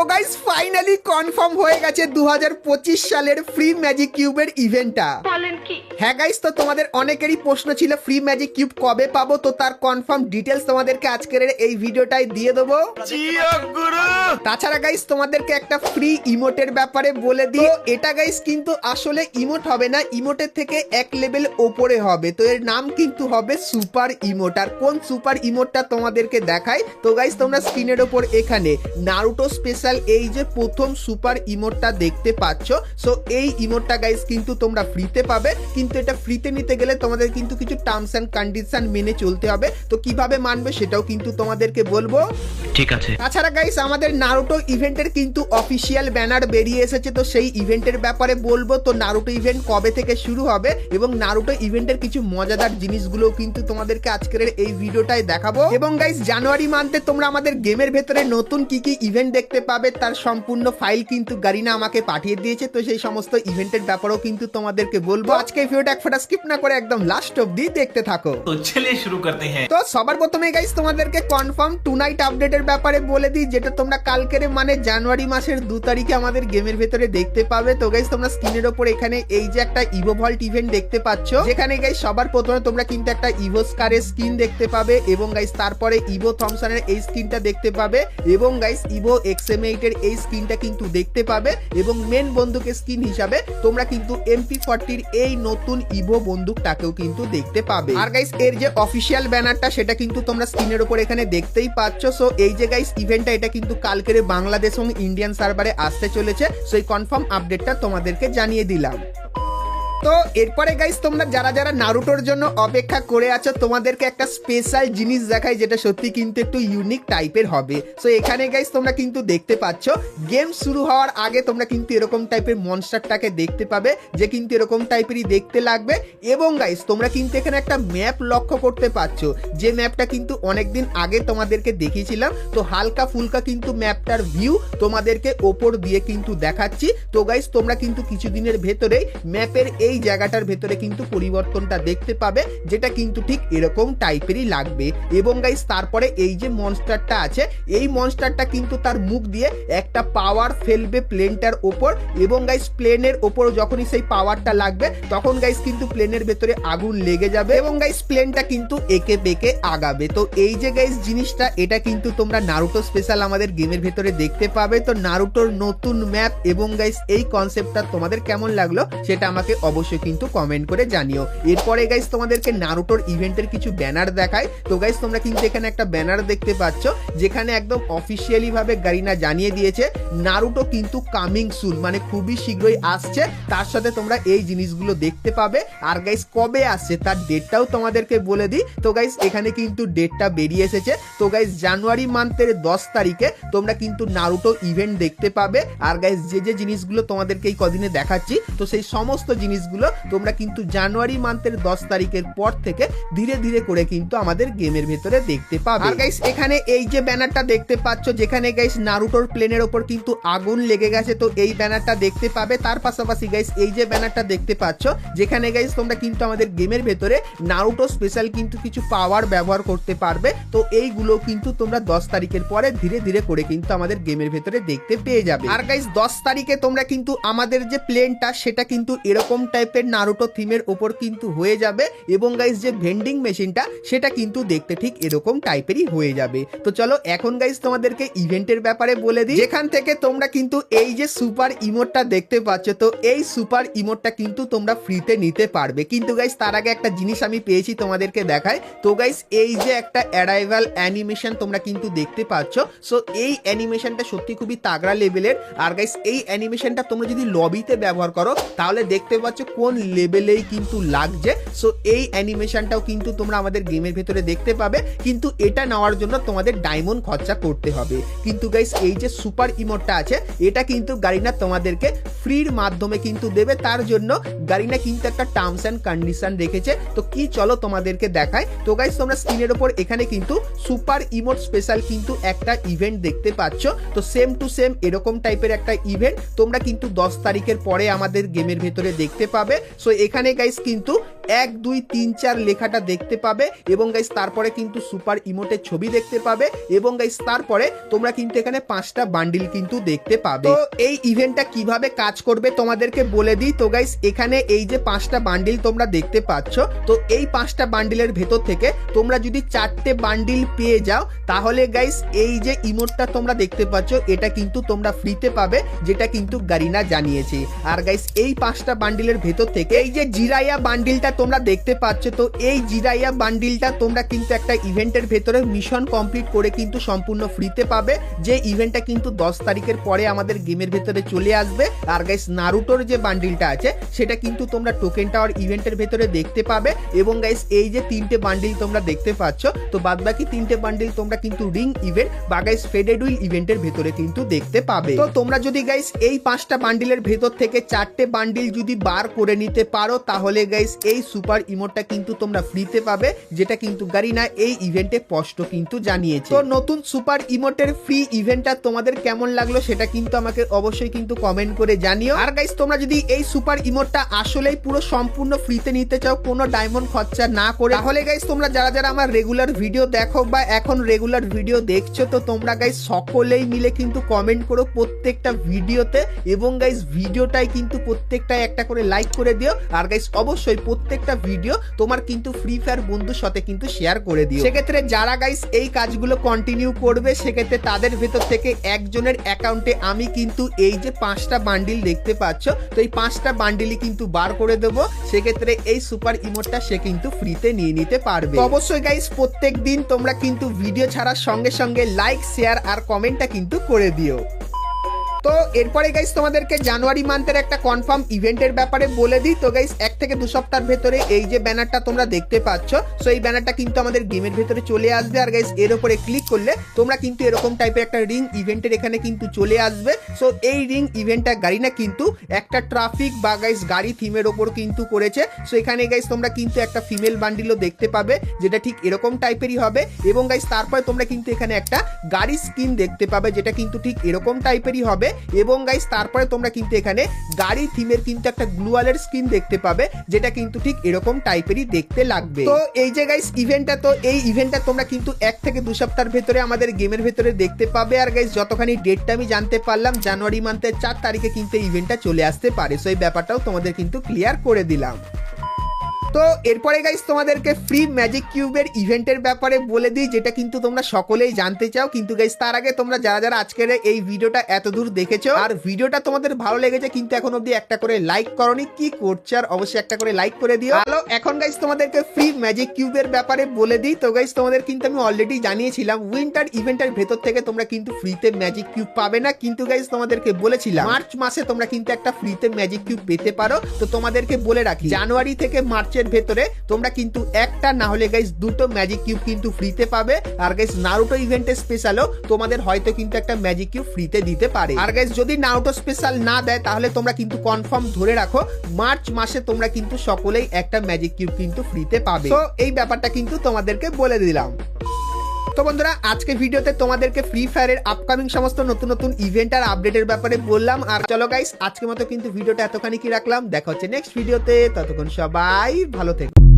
So guys finally confirm হয়ে গেছে 2025 সালের ফ্রি ম্যাজিক কিউবের ইভেন্টটা। বলেন কি? হ্যাঁ গাইস, তো তোমাদের অনেকেরই প্রশ্ন ছিল ফ্রি ম্যাজিক কিউব কবে পাবো, তো তার কনফার্ম ডিটেলস তোমাদেরকে আজকের এই ভিডিওটাই দিয়ে দেবো। তাছাড়া গাইস তোমাদেরকে একটা ফ্রি ইমোটের ব্যাপারে বলে দিই, এটা গাইস কিন্তু আসলে ইমোট হবে না, ইমোটের থেকে এক লেভেল ওপরে হবে। তো এর নাম কিন্তু হবে সুপার ইমোট। আর কোন সুপার ইমোটটা তোমাদেরকে দেখাই, তো গাইস তোমরা স্ক্রিনের ওপর এখানে নারুটো স্পেশাল এই যে প্রথম সুপার ইমোটটা দেখতে পাচ্ছ, সো এই ইমোটটা গাইস কিন্তু তোমরা ফ্রিতে পাবে। কিন্তু এটা ফ্রিতে নিতে গেলে তোমাদের কিন্তু কিছু টার্মস এন্ড কন্ডিশন মেনে চলতে হবে। তো কিভাবে মানবে সেটাও কিন্তু তোমাদেরকে বলবো, ঠিক আছে? তাছাড়া গাইস আমাদের নারুটো ইভেন্টের কিন্তু অফিসিয়াল ব্যানার বেরিয়ে এসেছে, তো সেই ইভেন্টের ব্যাপারে বলবো। তো নারুটো ইভেন্ট কবে থেকে শুরু হবে এবং নারুটো ইভেন্টের কিছু মজাদার জিনিসগুলো কিন্তু তোমাদেরকে আজকের এই ভিডিওটায় দেখাবো। এবং গাইস জানুয়ারি মান্থে তোমরা আমাদের গেমের ভেতরে নতুন কি কি ইভেন্ট দেখতে পাবে তার সম্পূর্ণ ফাইল কিন্তু গারিনা আমাকে পাঠিয়ে দিয়েছে। তো সেই সমস্ত ইভেন্টের ব্যাপারেও কিন্তু তোমাদেরকে বলবো। আজকে এই ভিডিওটা এক ফোঁটা স্কিপ না করে একদম লাস্ট অবধি দেখতে থাকো। তো চলিয়ে শুরু করতে হ্যাঁ। তো সবার প্রথমে গাইস তোমাদেরকে কনফার্ম টু নাইট আপডেটের ব্যাপারে বলে দিই, যেটা তোমরা কালকের মানে জানুয়ারি মাসের 2 তারিখে আমাদের গেমের ভেতরে দেখতে পাবে। তো গাইস তোমরা স্ক্রিনের ওপর এখানে এই যে একটা ইভো ভল্ট ইভেন্ট দেখতে পাচ্ছ, যেখানে গাইস সবার প্রথমে তোমরা কিন্তু একটা ইভো স্কারের স্কিন দেখতে পাবে এবং গাইস তারপরে ইভো থমসনের এই স্কিনটা দেখতে পাবে এবং গাইস ইভো XM8 এর এই স্কিনটা কিন্তু দেখতে পাবে এবং মেন বন্দুকের স্কিন হিসাবে তোমরা কিন্তু MP40 এর এই নতুন ইভো বন্দুকটাকেও কিন্তু দেখতে পাবে। আর গাইস এর যে অফিসিয়াল ব্যানারটা সেটা কিন্তু তোমরা স্ক্রিনের উপর এখানে দেখতেই পাচ্ছ। সো এই যে গাইস ইভেন্টটা এটা কিন্তু কালকের বাংলাদেশ এবং ইন্ডিয়ান সার্ভারে আসতে চলেছে, সো এই কনফার্ম আপডেটটা তোমাদেরকে জানিয়ে দিলাম। তো এরপরে গাইস তোমরা যারা যারা নারুটোর জন্য অপেক্ষা করে আছো, তোমাদেরকে একটা স্পেশাল জিনিস দেখাই যেটা সত্যি কিন্তু একটু ইউনিক টাইপের হবে। সো এখানে গাইস তোমরা কিন্তু দেখতে পাচ্ছ গেম শুরু হওয়ার আগে তোমরা কিন্তু এরকম টাইপের মনস্টারটাকে দেখতে পাবে, যে কিন্তু এরকম টাইপেরই দেখতে লাগবে। এবং গাইস তোমরা কিন্তু এখানে একটা ম্যাপ লক্ষ্য করতে পারছো, যে ম্যাপটা কিন্তু অনেকদিন আগে তোমাদেরকে দেখিয়েছিলাম। তো হালকা ফুলকা কিন্তু ম্যাপটার ভিউ তোমাদেরকে ওপর দিয়ে কিন্তু দেখাচ্ছি। তো গাইস তোমরা কিন্তু কিছুদিনের ভেতরেই ম্যাপের এই জায়গাটার ভেতরে কিন্তু পরিবর্তনটা দেখতে পাবে, যেটা কিন্তু ঠিক এরকম টাইপেরই লাগবে। এবং গাইস তারপরে এই যে মনস্টারটা আছে, এই মনস্টারটা কিন্তু তার মুখ দিয়ে একটা পাওয়ার ফেলবে প্লেনটার ওপর এবং গাইস প্লেনের ওপর যখনই সেই পাওয়ারটা লাগবে তখন গাইস কিন্তু প্লেনের ভেতরে আগুন লেগে যাবে এবং গাইস প্লেনটা কিন্তু একে বেঁকে আগাবে। তো এই যে গাইস জিনিসটা এটা কিন্তু তোমরা নারুটো স্পেশাল আমাদের গেমের ভেতরে দেখতে পাবে। তো নারুটোর নতুন ম্যাপ এবং গাইস এই কনসেপ্টটা তোমাদের কেমন লাগলো সেটা আমাকে অবশ্যই কিন্তু কমেন্ট করে জানিও। এরপরে গাইস তোমাদেরকে নারুটোর ইভেন্টের কিছু ব্যানার দেখাই। তো গাইস তোমরা কিন্তু এখানে একটা ব্যানার দেখতে পাচ্ছ, যেখানে একদম অফিসিয়ালি ভাবে গারিনা জানিয়ে দিয়েছে নারুটো কিন্তু কামিং সুন, মানে খুবই শীঘ্রই আসছে। তার সাথে তোমরা এই জিনিসগুলো দেখতে পাবে। আর গাইস কবে আসছে তার ডেটটাও তোমাদেরকে বলে দিই। তো গাইস এখানে কিন্তু ডেটটা বেরিয়ে এসেছে। তো গাইস জানুয়ারি মান্থের 10 তারিখে তোমরা কিন্তু নারুটো ইভেন্ট দেখতে পাবে। আর গাইস যে যে জিনিসগুলো তোমাদেরকে এই কদিনে দেখাচ্ছি, তো সেই সমস্ত জিনিসগুলো তোমরা কিন্তু জানুয়ারি মান্থের 10 তারিখের পর থেকে ধীরে ধীরে করে কিন্তু আমাদের গেমের ভেতরে দেখতে পাবে। আর গাইস এখানে এই যে ব্যানারটা দেখতে পাচ্ছ, যেখানে গাইস নারুটোর প্লেনের ওপর কিন্তু আগুন লেগে গেছে, তো এই ব্যানারটা দেখতে পাবে। তার পাশাপাশি গাইস এই যে ব্যানারটা দেখতে পাচ্ছ, যেখানে গাইস তোমরা কিন্তু আমাদের গেমের ভেতরে নারুটো স্পেশাল কিন্তু কিছু পাওয়ার ব্যবহার করতে পারবে। তো এইগুলো কিন্তু তোমরা 10 তারিখের পরে ধীরে ধীরে করে কিন্তু আমাদের গেমের ভেতরে দেখতে পেয়ে যাবে। আর গাইস 10 তারিখে তোমরা কিন্তু আমাদের যে প্লেনটা সেটা কিন্তু এরকম টাইপের নারুটো থিমের উপর কিন্তু হয়ে যাবে এবং গাইস যে ভেন্ডিং মেশিনটা সেটা কিন্তু দেখতে ঠিক এরকম টাইপেরই হয়ে যাবে। তো চলো এখন গাইস তোমাদেরকে ইভেন্টের ব্যাপারে বলে দিই, যেখান থেকে তোমরা কিন্তু এই যে সুপার ইমোটটা দেখতে পাচ্ছ, তো এই সুপার ইমোটটা কিন্তু তোমরা ফ্রিতে নিতে পারবে। কিন্তু গাইস তার আগে একটা জিনিস আমি পেয়েছি তোমাদেরকে দেখাই। তো গাইস এই যে একটা অ্যারাইভাল অ্যানিমেশন তোমরা কিন্তু দেখতে পাচ্ছ, সো এই অ্যানিমেশনটা সত্যি খুবই তাগড়া লেভেলের। আর গাইস এই অ্যানিমেশনটা তোমরা যদি লবিতে ব্যবহার করো তাহলে দেখতে পাচ্ছ কোন লেভেলেই কিন্তু লাগছে। সো এই অ্যানিমেশনটাও কিন্তু তোমরা আমাদের গেমের ভেতরে দেখতে পাবে, কিন্তু এটা নেওয়ার জন্য তোমাদের ডায়মন্ড খরচা করতে হবে। কিন্তু গাইস এই যে সুপার ইমোটটা আছে এটা কিন্তু গারিনা তোমাদেরকে ফ্রির মাধ্যমে কিন্তু দেবে। তার জন্য গারিনা কিন্তু একটা টার্মস এন্ড কন্ডিশন রেখেছে। তো কি চলো তোমাদেরকে দেখাই। তো গাইস তোমরা স্ক্রিনের উপর এখানে কিন্তু সুপার ইমোট স্পেশাল কিন্তু একটা ইভেন্ট দেখতে পাচ্ছ। তো সেম টু সেম এরকম টাইপের একটা ইভেন্ট তোমরা কিন্তু 10 তারিখের পরে আমাদের গেমের ভেতরে দেখতে পাবে। সো এখানে গাইস কিন্তু 1 2 3 4 লেখাটা দেখতে পাবে এবং গাইস তারপরে কিন্তু সুপার ইমোটের ছবি দেখতে পাবে এবং গাইস তারপরে তোমরা কিন্তু এখানে 5টা বান্ডিল কিন্তু দেখতে পাবে। তো এই ইভেন্টটা কিভাবে কাজ করবে তোমাদেরকে বলে দিই। তো গাইস এখানে এই যে 5টা বান্ডিল তোমরা দেখতে পাচ্ছ, তো এই 5টা বান্ডিলের ভেতর থেকে তোমরা যদি 4টে বান্ডিল পেয়ে যাও তাহলে গাইস এই যে ইমোটটা তোমরা দেখতে পাচ্ছ এটা কিন্তু তোমরা ফ্রিতে পাবে, যেটা কিন্তু গারিনা জানিয়েছে। আর গাইস এই 5টা বান্ডিলের ভেতর থেকে এই যে জিরাইয়া বান্ডিলটা তোমরা দেখতে পাচ্ছ, তো এই জিরাইয়া বান্ডিলটা তোমরা কিন্তু একটা ইভেন্টের ভেতরে মিশন কমপ্লিট করে কিন্তু সম্পূর্ণ ফ্রিতে পাবে, যে ইভেন্টটা কিন্তু 10 তারিখের পরে আমাদের গেমের ভেতরে চলে আসবে। আর গাইস নারুটোর যে বান্ডিলটা আছে সেটা কিন্তু তোমরা টোকেন টাওয়ার ইভেন্টের ভেতরে দেখতে পাবে এবং গাইস এই যে 3টে বান্ডিল তোমরা দেখতে পাচ্ছ, তো বাদবাকি 3টে বান্ডিল তোমরা কিন্তু রিং ইভেন্ট বা গাইস ফেডেড উইল ইভেন্টের ভেতরে কিন্তু দেখতে পাবে। তো তোমরা যদি গাইস এই 5টা বান্ডিলের ভেতর থেকে 4টে বান্ডিল যদি বার করে নিতে পারো তাহলে গাইস এই সুপার ইমোটটা কিন্তু তোমরা ফ্রিতে পাবে, যেটা কিন্তু গারিনা এই ইভেন্টে স্পষ্ট কিন্তু জানিয়েছে। তো নতুন সুপার ইমোটের ফ্রি ইভেন্টটা তোমাদের কেমন লাগলো সেটা কিন্তু আমাকে অবশ্যই কিন্তু কমেন্ট করে জানিও। আর গাইস তোমরা যদি এই সুপার ইমোটটা আসলেই পুরো সম্পূর্ণ ফ্রিতে নিতে চাও কোনো ডায়মন্ড খরচা না করে, তাহলে গাইস তোমরা যারা আমার রেগুলার ভিডিও দেখো বা এখন রেগুলার ভিডিও দেখছো, তো তোমরা গাইস সকলেই মিলে কিন্তু কমেন্ট করো প্রত্যেকটা ভিডিওতে এবং গাইস ভিডিওটাই কিন্তু প্রত্যেকটাই একটা করে লাইক করে দিও। আর গাইস অবশ্যই প্রত্যেকটা ভিডিও তোমার কিন্তু ফ্রি ফায়ার বন্ধুর সাথে কিন্তু শেয়ার করে দিও। সেক্ষেত্রে যারা গাইস এই কাজগুলো কন্টিনিউ করবে সেক্ষেত্রে তাদের ভেতর থেকে একজনের অ্যাকাউন্টে আমি কিন্তু এই যে 5টা বান্ডিল দেখতে পাচ্ছ, তো এই 5টা বান্ডিলই কিন্তু বার করে দেবো। সেক্ষেত্রে এই সুপার ইমোটটা সে কিন্তু ফ্রিতে নিয়ে নিতে পারবে। অবশ্যই গাইস প্রত্যেক দিন তোমরা কিন্তু ভিডিও ছাড়ার সঙ্গে সঙ্গে লাইক শেয়ার আর কমেন্টটা কিন্তু করে দিও। তো এরপরে গাইস তোমাদেরকে জানুয়ারি মান্থের একটা কনফার্ম ইভেন্টের ব্যাপারে বলে দিই। তো গাইস 1 থেকে 2 সপ্তাহের ভেতরে এই যে ব্যানারটা তোমরা দেখতে পাচ্ছ, সো এই ব্যানারটা কিন্তু আমাদের গেমের ভেতরে চলে আসবে। আর গাইস এর উপরে ক্লিক করলে তোমরা কিন্তু এরকম টাইপের একটা রিং ইভেন্টের এখানে কিন্তু চলে আসবে। সো এই রিং ইভেন্টটা গারিনা কিন্তু একটা ট্রাফিক বা গাইস গাড়ি থিমের ওপর কিন্তু করেছে। সো এখানে গাইস তোমরা কিন্তু একটা ফিমেল বান্ডিলও দেখতে পাবে, যেটা ঠিক এরকম টাইপেরই হবে এবং গাইস তারপরে তোমরা কিন্তু এখানে একটা গাড়ি স্কিন দেখতে পাবে, যেটা কিন্তু ঠিক এরকম টাইপেরই হবে এবং গাইস তারপরে তোমরা কিন্তু এখানে গাড়ি থিমের কিন্তু একটা গ্লুয়ালের স্কিন দেখতে পাবে, যেটা কিন্তু ঠিক এরকম টাইপেরই দেখতে লাগবে। তো এই যে গাইস ইভেন্টটা, তো এই ইভেন্টটা তোমরা কিন্তু 1 থেকে 2 সপ্তাহের ভেতরে আমাদের গেমের ভেতরে দেখতে পাবে। আর গাইস যতখানি ডেটটা আমি জানতে পারলাম জানুয়ারি মান্থের 4 তারিখে কিন্তু ইভেন্টটা চলে আসতে পারে। সো এই ব্যাপারটাও তোমাদের কিন্তু ক্লিয়ার করে দিলাম। তো এরপরে গাইস তোমাদেরকে ফ্রি ম্যাজিক কিউবের ইভেন্টের ব্যাপারে বলে দিই, যেটা কিন্তু তোমরা সকলেই জানতে চাও। কিন্তু গাইস তার আগে তোমরা যারা আজকের এই ভিডিওটা এত দূর দেখেছো আর ভিডিওটা তোমাদের ভালো লেগেছে কিন্তু এখন অবধি একটা করে লাইক করনি, কি করছো? আর অবশ্যই একটা করে লাইক করে দিও। হ্যালো, এখন গাইস তোমাদেরকে ফ্রি ম্যাজিক কিউবের ব্যাপারে বলে দিই। তো গাইস তোমাদের কিন্তু আমি অলরেডি জানিয়েছিলাম উইন্টার ইভেন্টের ভেতর থেকে তোমরা কিন্তু ফ্রিতে ম্যাজিক কিউব পাবে না, কিন্তু গাইস তোমাদেরকে বলেছিলাম মার্চ মাসে তোমরা কিন্তু একটা ফ্রিতে ম্যাজিক কিউব পেতে পারো। তো তোমাদেরকে বলে রাখি জানুয়ারি থেকে মার্চের ভেতরে তোমরা কিন্তু একটা না হলে গাইস 2টো ম্যাজিক কিউব কিন্তু ফ্রিতে পাবে। আর গাইস নারুটো ইভেন্টের স্পেশালও তোমাদের হয়তো কিন্তু একটা ম্যাজিক কিউব ফ্রিতে দিতে পারে। আর গাইস যদি নারুটো স্পেশাল না দেয় তাহলে তোমরা কিন্তু কনফার্ম ধরে রাখো মার্চ মাসে তোমরা কিন্তু সকলেই একটা ম্যাজিক কিউব কিন্তু ফ্রিতে পাবে। তো এই ব্যাপারটা কিন্তু তোমাদেরকে বলে দিলাম। তো বন্ধুরা আজকে ভিডিওতে তোমাদেরকে ফ্রি ফায়ারের আপকামিং সমস্ত নতুন নতুন ইভেন্ট আর আপডেটের ব্যাপারে বললাম। আর চলো গাইস আজকের মতো কিন্তু ভিডিওটা এতখানি কি রাখলাম, দেখা হচ্ছে নেক্সট ভিডিওতে। ততক্ষণ সবাই ভালো থেকো।